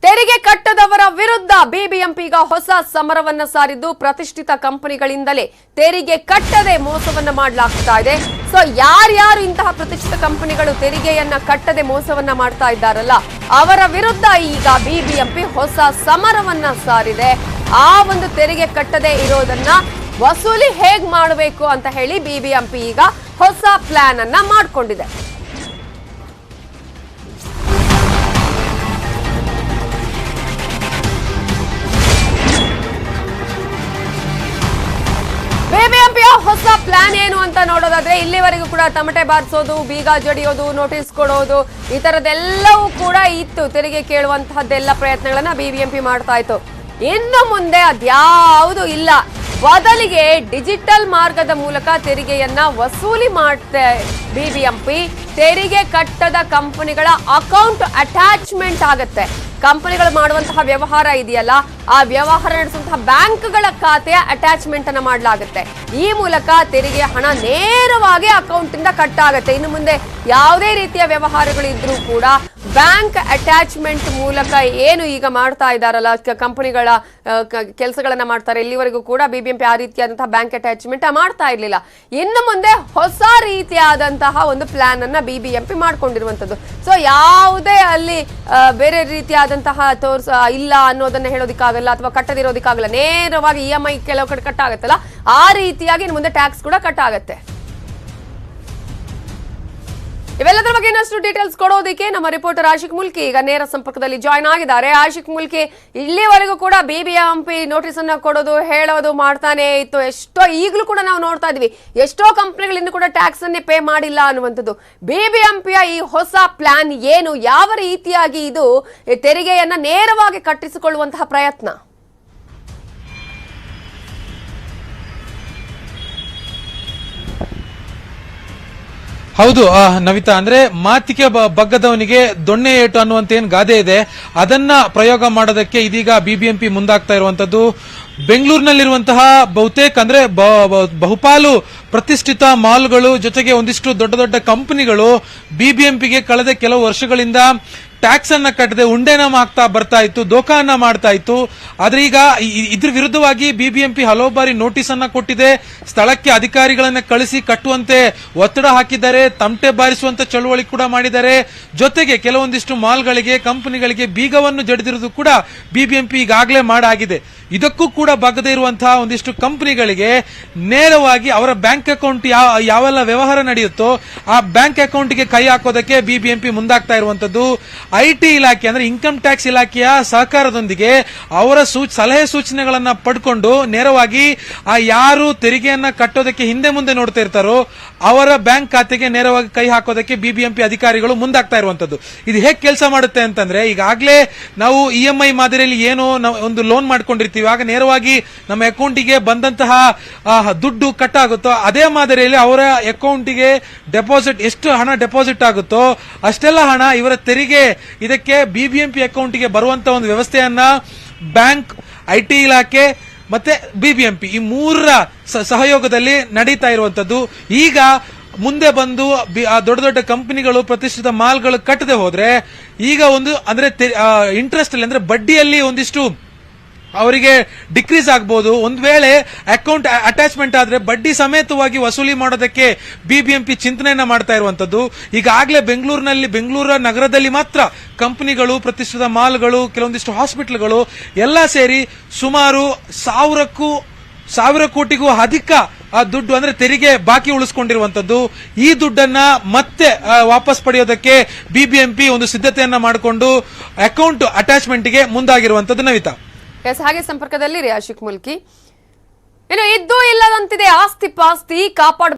ತೆರಿಗೆ ಕಟ್ಟದವರ ವಿರುದ್ಧ ಬಿಬಿಎಂಪಿ ಈಗ ಹೊಸ ಸಮರವನ್ನ ಸಾರಿದ್ದು ಪ್ರತಿಷ್ಠಿತ ಕಂಪನಿಗಳಿಂದಲೇ ತೆರಿಗೆ ಕಟ್ಟದೆ ಮೋಸವನ್ನ ಮಾಡಲಾಗ್ತಾ ಇದೆ. ಸೊ ಯಾರ್ಯಾರು ಇಂತಹ ಪ್ರತಿಷ್ಠಿತ ಕಂಪನಿಗಳು ತೆರಿಗೆಯನ್ನ ಕಟ್ಟದೆ ಮೋಸವನ್ನ ಮಾಡ್ತಾ ಇದ್ದಾರಲ್ಲ ಅವರ ವಿರುದ್ಧ ಈಗ ಬಿಬಿಎಂಪಿ ಹೊಸ ಸಮರವನ್ನ ಸಾರಿದೆ. ಆ ಒಂದು ತೆರಿಗೆ ಕಟ್ಟದೆ ಇರೋದನ್ನ ವಸೂಲಿ ಹೇಗ್ ಮಾಡಬೇಕು ಅಂತ ಹೇಳಿ ಬಿಬಿಎಂಪಿ ಈಗ ಹೊಸ ಪ್ಲಾನ್ ಅನ್ನ ಮಾಡಿಕೊಂಡಿದೆ. ಬಿಬಿಎಂಪಿಯ ಹೊಸ ಪ್ಲಾನ್ ಏನು ಅಂತ ನೋಡೋದಾದ್ರೆ ಇಲ್ಲಿವರೆಗೂ ಕೂಡ ತಮಟೆ ಬಾರಿಸೋದು, ಬೀಗ ಜಡಿಯೋದು, ನೋಟಿಸ್ ಕೊಡೋದು ಈ ತರದೆಲ್ಲವೂ ಕೂಡ ಇತ್ತು. ತೆರಿಗೆ ಕೇಳುವಂತಹದ್ದೆಲ್ಲ ಪ್ರಯತ್ನಗಳನ್ನ ಬಿಬಿಎಂಪಿ ಮಾಡ್ತಾ ಇತ್ತು. ಇನ್ನು ಮುಂದೆ ಅದ್ಯಾವುದು ಇಲ್ಲ. ಬದಲಿಗೆ ಡಿಜಿಟಲ್ ಮಾರ್ಗದ ಮೂಲಕ ತೆರಿಗೆಯನ್ನ ವಸೂಲಿ ಮಾಡುತ್ತೆ ಬಿಬಿಎಂಪಿ. ತೆರಿಗೆ ಕಟ್ಟದ ಕಂಪನಿಗಳ ಅಕೌಂಟ್ ಅಟ್ಯಾಚ್ಮೆಂಟ್ ಆಗುತ್ತೆ. ಕಂಪನಿಗಳು ಮಾಡುವಂತಹ ವ್ಯವಹಾರ ಇದೆಯಲ್ಲ, ಆ ವ್ಯವಹಾರ ನಡೆಸುವಂತಹ ಬ್ಯಾಂಕ್ಗಳ ಖಾತೆಯ ಅಟ್ಯಾಚ್ಮೆಂಟ್ ಅನ್ನ ಮಾಡಲಾಗುತ್ತೆ. ಈ ಮೂಲಕ ತೆರಿಗೆ ಹಣ ನೇರವಾಗಿ ಅಕೌಂಟ್ ಇಂದ ಕಟ್ ಆಗುತ್ತೆ. ಇನ್ನು ಮುಂದೆ ಯಾವುದೇ ರೀತಿಯ ವ್ಯವಹಾರಗಳು ಇದ್ರೂ ಕೂಡ ಬ್ಯಾಂಕ್ ಅಟ್ಯಾಚ್ಮೆಂಟ್ ಮೂಲಕ ಏನು ಈಗ ಮಾಡ್ತಾ ಇದ್ದಾರಲ್ಲ ಕಂಪನಿಗಳ ಕೆಲಸಗಳನ್ನ ಮಾಡ್ತಾರೆ. ಇಲ್ಲಿವರೆಗೂ ಕೂಡ ಬಿಬಿಎಂಪಿ ಆ ರೀತಿಯಾದಂತಹ ಬ್ಯಾಂಕ್ ಅಟ್ಯಾಚ್ಮೆಂಟ್ ಮಾಡ್ತಾ ಇರ್ಲಿಲ್ಲ. ಇನ್ನು ಮುಂದೆ ಹೊಸ ರೀತಿಯಾದಂತಹ ಒಂದು ಪ್ಲಾನ್ ಅನ್ನ ಬಿಬಿಎಂಪಿ ಮಾಡ್ಕೊಂಡಿರುವಂತದ್ದು. ಸೊ ಯಾವುದೇ ಅಲ್ಲಿ ಬೇರೆ ರೀತಿಯಾದಂತಹ ಇಲ್ಲ ಅನ್ನೋದನ್ನ ಹೇಳೋದಿಕ್ಕಾಗಲ್ಲ ಅಥವಾ ಕಟ್ಟದಿರೋದಿಕ್ಕಾಗಲ್ಲ. ನೇರವಾಗಿ EMI ಕೆಲವು ಕಡೆ ಕಟ್ ಆಗುತ್ತಲ್ಲ, ಆ ರೀತಿಯಾಗಿ ಇನ್ನು ಮುಂದೆ ಟ್ಯಾಕ್ಸ್ ಕೂಡ ಕಟ್ ಆಗುತ್ತೆ. ಇವೆಲ್ಲದರ ಬಗ್ಗೆ ಇನ್ನಷ್ಟು ಡೀಟೇಲ್ಸ್ ಕೊಡೋದಕ್ಕೆ ನಮ್ಮ ರಿಪೋರ್ಟರ್ ಆಶಿಕ್ ಮುಲ್ಕಿ ಈಗ ನೇರ ಸಂಪರ್ಕದಲ್ಲಿ ಜಾಯ್ನ್ ಆಗಿದ್ದಾರೆ. ಆಶಿಕ್ ಮುಲ್ಕಿ, ಇಲ್ಲಿವರೆಗೂ ಕೂಡ ಬಿಬಿಎಂಪಿ ನೋಟಿಸ್ ಅನ್ನ ಕೊಡೋದು ಹೇಳೋದು ಮಾಡ್ತಾನೆ ಇತ್ತು. ಈಗಲೂ ಕೂಡ ನಾವು ನೋಡ್ತಾ ಇದೀವಿ, ಎಷ್ಟೋ ಕಂಪನಿಗಳಿಂದ ಕೂಡ ಟ್ಯಾಕ್ಸ್ ಅನ್ನೇ ಪೇ ಮಾಡಿಲ್ಲ ಅನ್ನುವಂಥದ್ದು. ಬಿಬಿಎಂಪಿಯ ಈ ಹೊಸ ಪ್ಲಾನ್ ಏನು, ಯಾವ ರೀತಿಯಾಗಿ ಇದು ತೆರಿಗೆಯನ್ನ ನೇರವಾಗಿ ಕಟ್ಟಿಸಿಕೊಳ್ಳುವಂತಹ ಪ್ರಯತ್ನ? ಹೌದು ನವಿತಾ, ಅಂದ್ರೆ ಮಾತಿಗೆ ಬಗ್ಗದವನಿಗೆ ದೊಣ್ಣೆ ಏಟು ಅನ್ನುವಂತ ಏನ್ ಗಾದೆ ಇದೆ, ಅದನ್ನ ಪ್ರಯೋಗ ಮಾಡೋದಕ್ಕೆ ಇದೀಗ ಬಿಬಿಎಂಪಿ ಮುಂದಾಗ್ತಾ ಇರುವಂತದ್ದು. ಬೆಂಗಳೂರಿನಲ್ಲಿರುವಂತಹ ಬಹುತೇಕ ಅಂದ್ರೆ ಬಹುಪಾಲು ಪ್ರತಿಷ್ಠಿತ ಮಾಲ್ಗಳು ಜೊತೆಗೆ ಒಂದಿಷ್ಟು ದೊಡ್ಡ ದೊಡ್ಡ ಕಂಪನಿಗಳು ಬಿಬಿಎಂಪಿಗೆ ಕಳೆದ ಕೆಲವು ವರ್ಷಗಳಿಂದ ಟ್ಯಾಕ್ಸ್ ಅನ್ನ ಕಟ್ಟದೆ ಉಂಡೆನ ಹಾಕ್ತಾ ಬರ್ತಾ ಇತ್ತು, ದೋಖಾನ ಮಾಡ್ತಾ ಇತ್ತು. ಆದ್ರೆ ಈಗ ಇದ್ರ ವಿರುದ್ಧವಾಗಿ ಬಿಬಿಎಂಪಿ ಹಲವು ಬಾರಿ ನೋಟಿಸ್ ಅನ್ನ ಕೊಟ್ಟಿದೆ. ಸ್ಥಳಕ್ಕೆ ಅಧಿಕಾರಿಗಳನ್ನ ಕಳಿಸಿ ಕಟ್ಟುವಂತೆ ಒತ್ತಡ ಹಾಕಿದ್ದಾರೆ. ತಮಟೆ ಬಾರಿಸುವಂತ ಚಳುವಳಿ ಕೂಡ ಮಾಡಿದ್ದಾರೆ. ಜೊತೆಗೆ ಕೆಲವೊಂದಿಷ್ಟು ಮಾಲ್ಗಳಿಗೆ, ಕಂಪನಿಗಳಿಗೆ ಬೀಗವನ್ನು ಜಡಿದಿರುವುದು ಕೂಡ ಬಿಬಿಎಂಪಿ ಈಗಾಗಲೇ ಮಾಡಾಗಿದೆ. ಇದಕ್ಕೂ ಕೂಡ ಬಗ್ಗದೇ ಇರುವಂತಹ ಒಂದಿಷ್ಟು ಕಂಪನಿಗಳಿಗೆ ನೇರವಾಗಿ ಅವರ ಬ್ಯಾಂಕ್ ಅಕೌಂಟ್ ಯಾವೆಲ್ಲ ವ್ಯವಹಾರ ನಡೆಯುತ್ತೋ ಆ ಬ್ಯಾಂಕ್ ಅಕೌಂಟ್ಗೆ ಕೈ ಹಾಕೋದಕ್ಕೆ ಬಿಬಿಎಂಪಿ ಮುಂದಾಗ್ತಾ ಇರುವಂತದ್ದು. ಐಟಿ ಇಲಾಖೆ ಅಂದ್ರೆ ಇನ್ಕಮ್ ಟ್ಯಾಕ್ಸ್ ಇಲಾಖೆಯ ಸಹಕಾರದೊಂದಿಗೆ ಅವರ ಸಲಹೆ ಸೂಚನೆಗಳನ್ನ ಪಡ್ಕೊಂಡು ನೇರವಾಗಿ ಆ ಯಾರು ತೆರಿಗೆಯನ್ನ ಕಟ್ಟೋದಕ್ಕೆ ಹಿಂದೆ ಮುಂದೆ ನೋಡ್ತಾ ಇರ್ತಾರೋ ಅವರ ಬ್ಯಾಂಕ್ ಖಾತೆಗೆ ನೇರವಾಗಿ ಕೈ ಹಾಕೋದಕ್ಕೆ ಬಿಬಿಎಂಪಿ ಅಧಿಕಾರಿಗಳು ಮುಂದಾಗ್ತಾ ಇರುವಂತದ್ದು. ಇದು ಹೇಗೆ ಕೆಲಸ ಮಾಡುತ್ತೆ ಅಂತಂದ್ರೆ, ಈಗಾಗಲೇ ನಾವು EMI ಮಾದರಿಯಲ್ಲಿ ಏನೋ ಒಂದು ಲೋನ್ ಮಾಡ್ಕೊಂಡಿರ್ತೀವಿ, ಆಗ ನೇರವಾಗಿ ನಮ್ಮ ಅಕೌಂಟಿಗೆ ಬಂದಂತಹ ದುಡ್ಡು ಕಟ್ ಆಗುತ್ತೋ ಅದೇ ಮಾದರಿಯಲ್ಲಿ ಅವರ ಅಕೌಂಟಿಗೆ ಡೆಪಾಸಿಟ್ ಎಷ್ಟು ಹಣ ಡೆಪಾಸಿಟ್ ಆಗುತ್ತೋ ಅಷ್ಟೆಲ್ಲ ಹಣ ಇವರ ತೆರಿಗೆ ಇದಕ್ಕೆ ಬಿಬಿಎಂಪಿ ಅಕೌಂಟಿಗೆ ಬರುವಂತ ಒಂದು ವ್ಯವಸ್ಥೆಯನ್ನ ಬ್ಯಾಂಕ್, ಐಟಿ ಇಲಾಖೆ ಮತ್ತೆ ಬಿಬಿಎಂಪಿ ಈ ಮೂರರ ಸಹಯೋಗದಲ್ಲಿ ನಡೀತಾ ಇರುವಂತದ್ದು. ಈಗ ಮುಂದೆ ಬಂದು ದೊಡ್ಡ ದೊಡ್ಡ ಕಂಪನಿಗಳು, ಪ್ರತಿಷ್ಠಿತ ಮಾಲ್ಗಳು ಕಟ್ಟದೆ ಹೋದ್ರೆ ಈಗ ಒಂದು ಅಂದ್ರೆ ಇಂಟ್ರೆಸ್ಟ್ ಅಲ್ಲಿ ಅಂದ್ರೆ ಬಡ್ಡಿಯಲ್ಲಿ ಒಂದಿಷ್ಟು ಅವರಿಗೆ ಡಿಕ್ರೀಸ್ ಆಗಬಹುದು. ಒಂದ್ ವೇಳೆ ಅಕೌಂಟ್ ಅಟ್ಯಾಚ್ಮೆಂಟ್ ಆದ್ರೆ ಬಡ್ಡಿ ಸಮೇತವಾಗಿ ವಸೂಲಿ ಮಾಡೋದಕ್ಕೆ ಬಿಬಿಎಂಪಿ ಚಿಂತನೆಯನ್ನ ಮಾಡ್ತಾ ಇರುವಂತದ್ದು. ಈಗಾಗಲೇ ಬೆಂಗಳೂರ ನಗರದಲ್ಲಿ ಮಾತ್ರ ಕಂಪನಿಗಳು, ಪ್ರತಿಷ್ಠಿತ ಮಾಲ್ಗಳು, ಕೆಲವೊಂದಿಷ್ಟು ಹಾಸ್ಪಿಟಲ್ಗಳು ಎಲ್ಲ ಸೇರಿ ಸುಮಾರು 1,000 ಕೋಟಿಗೂ ಅಧಿಕ ದುಡ್ಡು ಅಂದ್ರೆ ತೆರಿಗೆ ಬಾಕಿ ಉಳಿಸಿಕೊಂಡಿರುವಂತದ್ದು. ಈ ದುಡ್ಡನ್ನ ಮತ್ತೆ ವಾಪಸ್ ಪಡೆಯೋದಕ್ಕೆ ಬಿಬಿಎಂಪಿ ಒಂದು ಸಿದ್ಧತೆಯನ್ನ ಮಾಡಿಕೊಂಡು ಅಕೌಂಟ್ ಅಟ್ಯಾಚ್ಮೆಂಟ್ಗೆ ಮುಂದಾಗಿರುವಂತದ್ದು. ನವಿತಾ, ಹಾಗೆ ಸಂಪರ್ಕದಲ್ಲಿ ಆಶಿಕ್ ಮುಲ್ಕಿ. ಇನ್ನು ಇದ್ದು ಇಲ್ಲದಂತಿದೆ ಆಸ್ತಿ ಪಾಸ್ತಿ ಕಾಪಾಡ